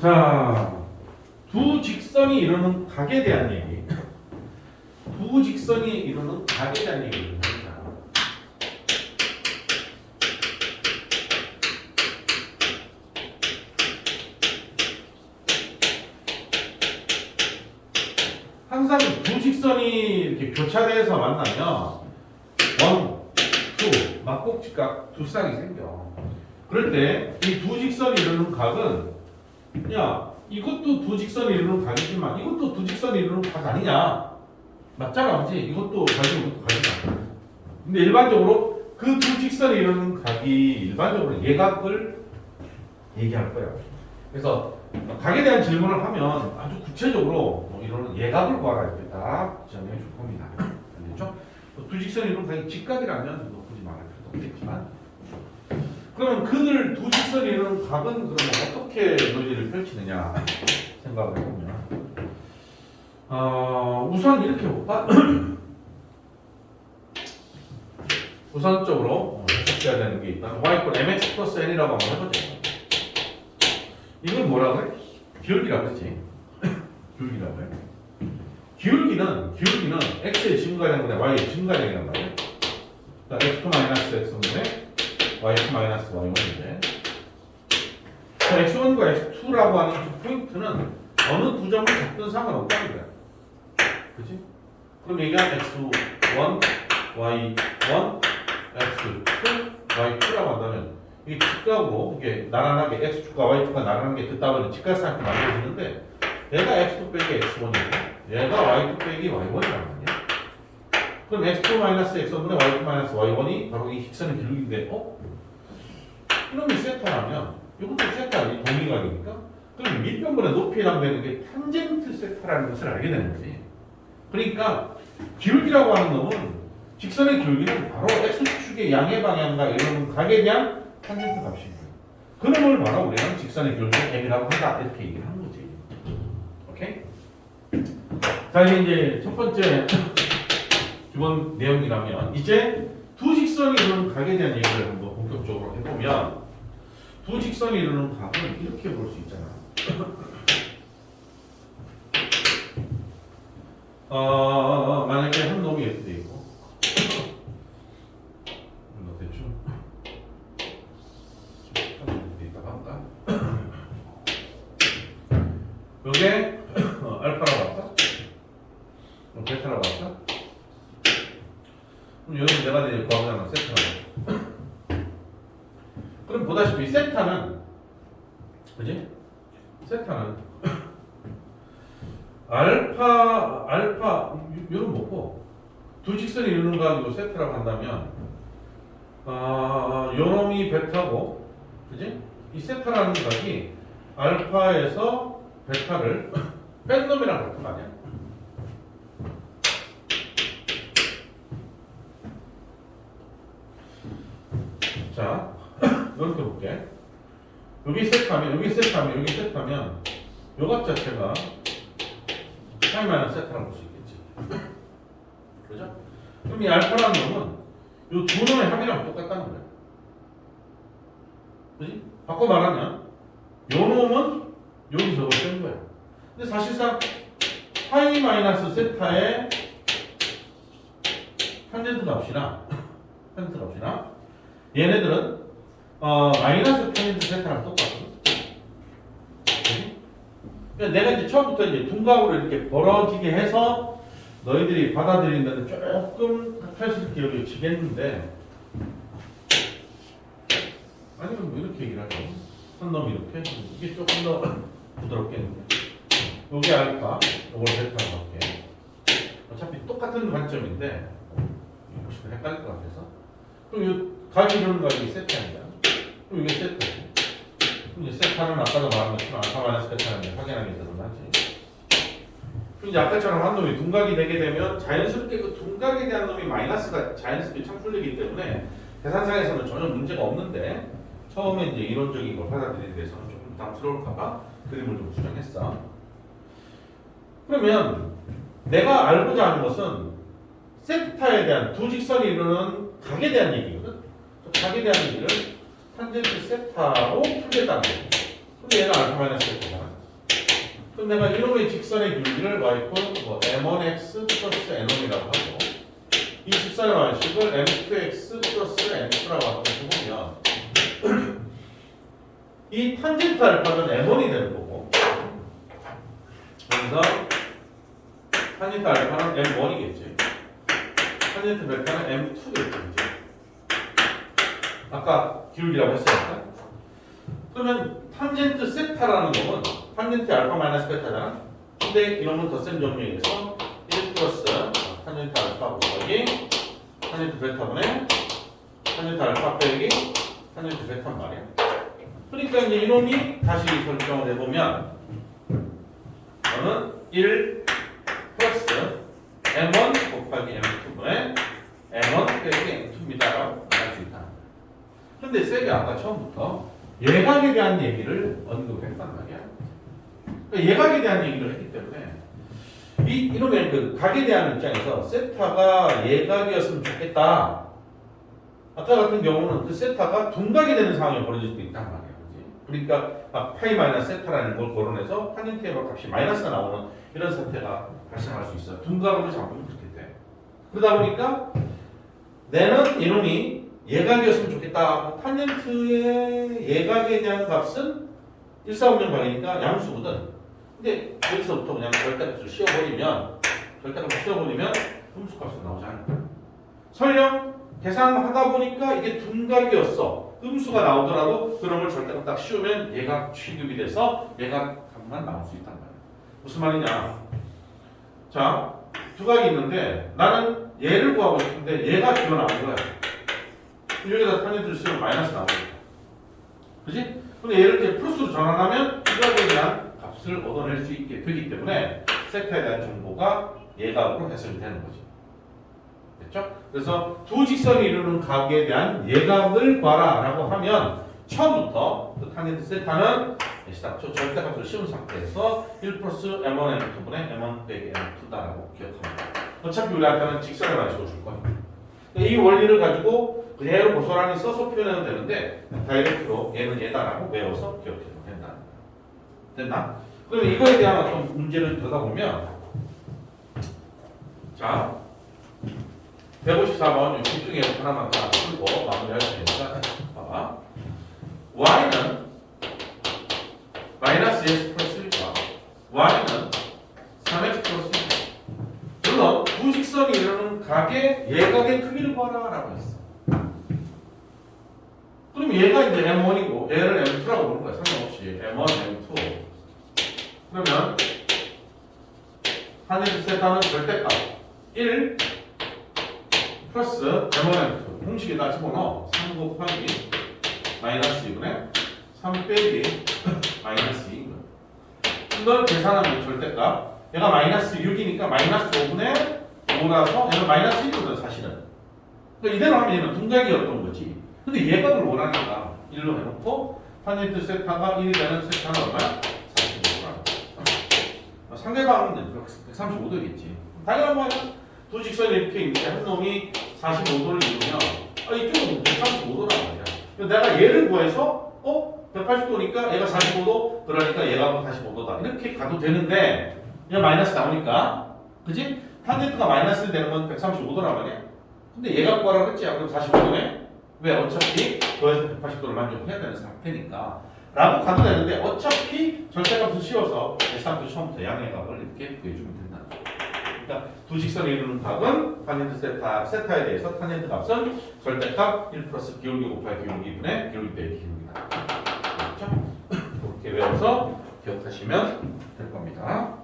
자, 두 직선이 이루는 각에 대한 얘기. 두 직선이 이루는 각에 대한 얘기입니다. 항상 두 직선이 이렇게 교차돼서 만나면 원, 투, 막곡직각 두 쌍이 생겨. 그럴 때 이 두 직선이 이루는 각은 야, 이것도 두 직선이 이루는 각이지만 이것도 두 직선이 이루는 각 아니냐? 맞잖아, 그렇지? 이것도 각이고 이것도 각이잖아. 근데 일반적으로 그 두 직선이 이루는 각이 일반적으로 예각을 얘기할 거야. 그래서 각에 대한 질문을 하면 아주 구체적으로 뭐 이런 예각을 구하라 이렇게 딱 지정해 줄 겁니다. 알겠죠? 두 직선이 이루는 각이 직각이라면 뭐 굳이 말할 필요도 없겠지만, 그러면 그들 두 직선이 이루는 각은 그러면 어떻게 논리를 펼치느냐 생각을 해보면, 우선 이렇게 볼까? 우선적으로 해석해야 되는 게 일단 y = mx 플러스 n이라고 한번 해보죠. 이걸 뭐라고 해? 기울기라고 했지. 기울기라고 해. 기울기는 x의 증가량분의 y의 증가량이란 말이야. x-x분의 y2-y1인데, x1과 x2라고 하는 그 포인트는 어느 두 점을 잡든 상관없다는 거야. 그치? 그럼 얘기한 x1, y1, x2, y2라고 한다면 이게 직각으로 이게 나란하게 x축과 y축과 나란하게 듣다보니 직각상이 만들어지는데, 얘가 x2 빼기 x1이고 얘가 y2 빼기 y1이란 말이야. 그럼 x2 x1분의 y2 y1이 바로 이 직선의 기울기인데, 이놈이 세타라면 이것도 세타, 이 동의각이니까, 그럼 밑변분의 높이라고 되는 게 탄젠트 세타라는 것을 알게 되는 거지. 그러니까 기울기라고 하는 놈은, 직선의 기울기는 바로 x축의 양의 방향과 이런 각에 대한 탄젠트 값입니다. 그 놈을 바로 우리는 직선의 기울기를 m이라고 한다 이렇게 얘기를 하는 거지. 오케이? 자, 이제 첫 번째 기본 내용이라면, 이제 두 직선이 이루는 각에 대한 얘기를 한번 본격적으로 해보면, 두 직선이 이루는 각은 이렇게 볼 수 있잖아. 만약에 한 놈이 이렇게 돼 있고, 대충 한 놈이 돼 있다가 할까? 요게 알파라고 할까? 베타라고 할까? 그럼 여기 내가 이제 구하고자 세타라고. 그럼 보다시피 세타는, 그지? 세타는 알파 요런 뭐고, 두 직선이 이루는 각이고 세타라고 한다면, 요놈이 베타고, 그지? 이 세타라는 각이 알파에서 베타를 뺀 놈이라고 할 거 아니야? 자, 이렇게 볼게. 여기 세타면, 여기 세타면, 여기 세타면, 요각 자체가 파이 세타라고 볼 수 있겠지. 그죠? 그럼 이 알파라는 놈은 요 두 놈의 합이랑 똑같다는 거야. 그지? 바꿔 말하면, 요 놈은 여기서 뺀 거야. 근데 사실상 파이 세타의 탄젠트 값이나 얘네들은 마이너스 탄젠트 세타랑 똑같거든. 그러니까 내가 이제 처음부터 이제 둔각으로 이렇게 벌어지게 해서 너희들이 받아들이는 데는 조금 펼칠 기억이 지겠는데, 아니면 뭐 이렇게 얘기를 하죠. 한 놈이 이렇게, 이게 조금 더 부드럽겠는데, 여기 알파, 요걸 베타라고 할게. 어차피 똑같은 관점인데 혹시 헷갈릴 것 같아서. 그럼 이 각이 이루는 각이 세타입니다. 그럼 이게 세타지. 그럼 이제 세타는 아까도 말한 것처럼 알파 마이너스 베타는 확인하기 드러나지. 그럼 이제 아까처럼 한 놈이 둔각이 되게 되면 자연스럽게 그 둔각에 대한 놈이 마이너스가 자연스럽게 창출되기 때문에 계산상에서는 전혀 문제가 없는데, 처음에 이제 이론적인 걸 받아들이는 데서는 조금 부담스러울까봐 그림을 좀 수정했어. 그러면 내가 알고자 하는 것은 세타에 대한 두 직선이 이루는 각에 대한 얘기거든. 각에 대한 얘기를 탄젠트 세타로 풀겠다는 거고. 근데 얘가 알파 마이너스 세타잖아. 그럼 내가 이놈의 직선의 기울기를 y 뭐 m1x 플러스 n1이라고 하고 이 직선의 방식을 m2x 플러스 n2라고 하고 보면 이 탄젠트 알파는 m1이 되는 거고 그래서 탄젠트 알파는 m1이겠지. 탄젠트 베타는 m2겠지. 아까 기울기라고 했으니까. 그러면 탄젠트 세타라는 놈은 탄젠트 알파 마이너스 베타잖아. 근데 이놈은 더 센 정리에서 1 플러스 탄젠트 알파 곱하기 탄젠트 베타분의 탄젠트 알파 빼기 탄젠트 베타란 말이야. 그러니까 이제 이놈이 다시 설정을 해보면 저는 1 플러스 m1 곱하기 m2분의 m1 빼기 m2입니다라고 할 수 있다. 근데 쌤이 아까 처음부터 예각에 대한 얘기를 언급했단 말이야. 그러니까 예각에 대한 얘기를 했기 때문에 이놈의 그 각에 대한 입장에서 세타가 예각이었으면 좋겠다. 아까 같은 경우는 그 세타가 둔각이 되는 상황이 벌어질 수도 있단 말이야. 그치? 그러니까 막 파이 마이너스 세타라는 걸 거론해서 탄젠트의 값이 마이너스가 나오는 이런 사태가 발생할 수 있어요. 둔각으로 잡으면 그렇게 돼. 그러다 보니까 내는 이놈이 예각이었으면 좋겠다. 탄젠트의 예각에 대한 값은 1,4,5,0방이니까 양수거든. 근데 여기서부터 그냥 절대값을 씌워버리면 음수값이 나오지 않을까. 설령 계산하다 보니까 이게 둔각이었어. 음수가 나오더라도 그런 걸 절대값 딱 씌우면 예각 취급이 돼서 예각 값만 나올 수 있단 말이야. 무슨 말이냐. 자, 두 각이 있는데 나는 얘를 구하고 싶은데 얘가 기어 나온 거야. 여기다 탄젠트를 쓰면 마이너스 나오겠다. 그지? 근데 얘를 이제 플러스로 전환하면 이 각에 대한 값을 얻어낼 수 있게 되기 때문에 세타에 대한 정보가 예각으로 해석이 되는 거지. 됐죠? 그래서 두 직선이 이루는 각에 대한 예각을 구하라라고 하면 처음부터 그 탄젠트 세타는 절대값을 씌운 상태에서 1 플러스 m1 m2분의 m1 빼기 m2다라고 기억합니다. 어차피 우리 아까는 직선을 가지고 줄 거니까. 이 원리를 가지고 그대로 고스란히 써서 표현해도 되는데 다이렉트로 얘는 얘다라고 외워서 기억해도 된다. 됐나? 그러면 이거에 대한 어떤 문제를 들여다보면 자 154번 집중해 하나만 다 풀고 마무리할 테니까 봐봐. y는 마이너스 x 플러스 1과 y는 3x 플러스 1. 물론 두 직선이 이루는 각의 예각의 크기를 구하라라고 했어. 그럼 얘가 이제 m1이고 얘를 m2라고 부르는 거야. 상관없이 m1, m2. 그러면 탄젠트 세타는 절대값 1 플러스 m1, m2 공식에다 집어넣어. 3 곱하기 마이너스 2분의 3 빼기 마이너스 2분. 이걸 계산하면 절대값 얘가 마이너스 6이니까 마이너스 5분의 5라서 얘는 마이너스 1이거든 사실은. 그러니까 이대로 하면 얘는 둔각이었던 거지. 근데 예각을 원하니까 1로 해놓고 탄젠트 세타가 1이 되는 세타는 얼마야? 45도라. 상대방은 135도겠지. 당연한 거야. 두 직선이 이렇게 있는데 한 놈이 45도를 이루면 이쪽은 135도란 말이야. 내가 얘를 구해서 180도니까 얘가 45도 그러니까 얘가 45도다 이렇게 가도 되는데 얘가 마이너스 나오니까 그지? 탄젠트가 마이너스 되는 건 135도란 말이야. 근데 얘가 구하라고 했지. 그럼 45도네? 왜? 어차피 더해서 180도를 만족해야 되는 상태니까 라고 가도 되는데 어차피 절대값을 씌워서 계산도 처음부터 양의 값을 이렇게 구해주면 된다. 그러니까 두 직선이 이루는 각은 탄젠트 세타에 대해서 탄젠트 값은 절대값 1 플러스 기울기 곱하기 기울기 분의 기울기 빼기 기울기다. 그렇죠? 그렇게 외워서 기억하시면 될 겁니다.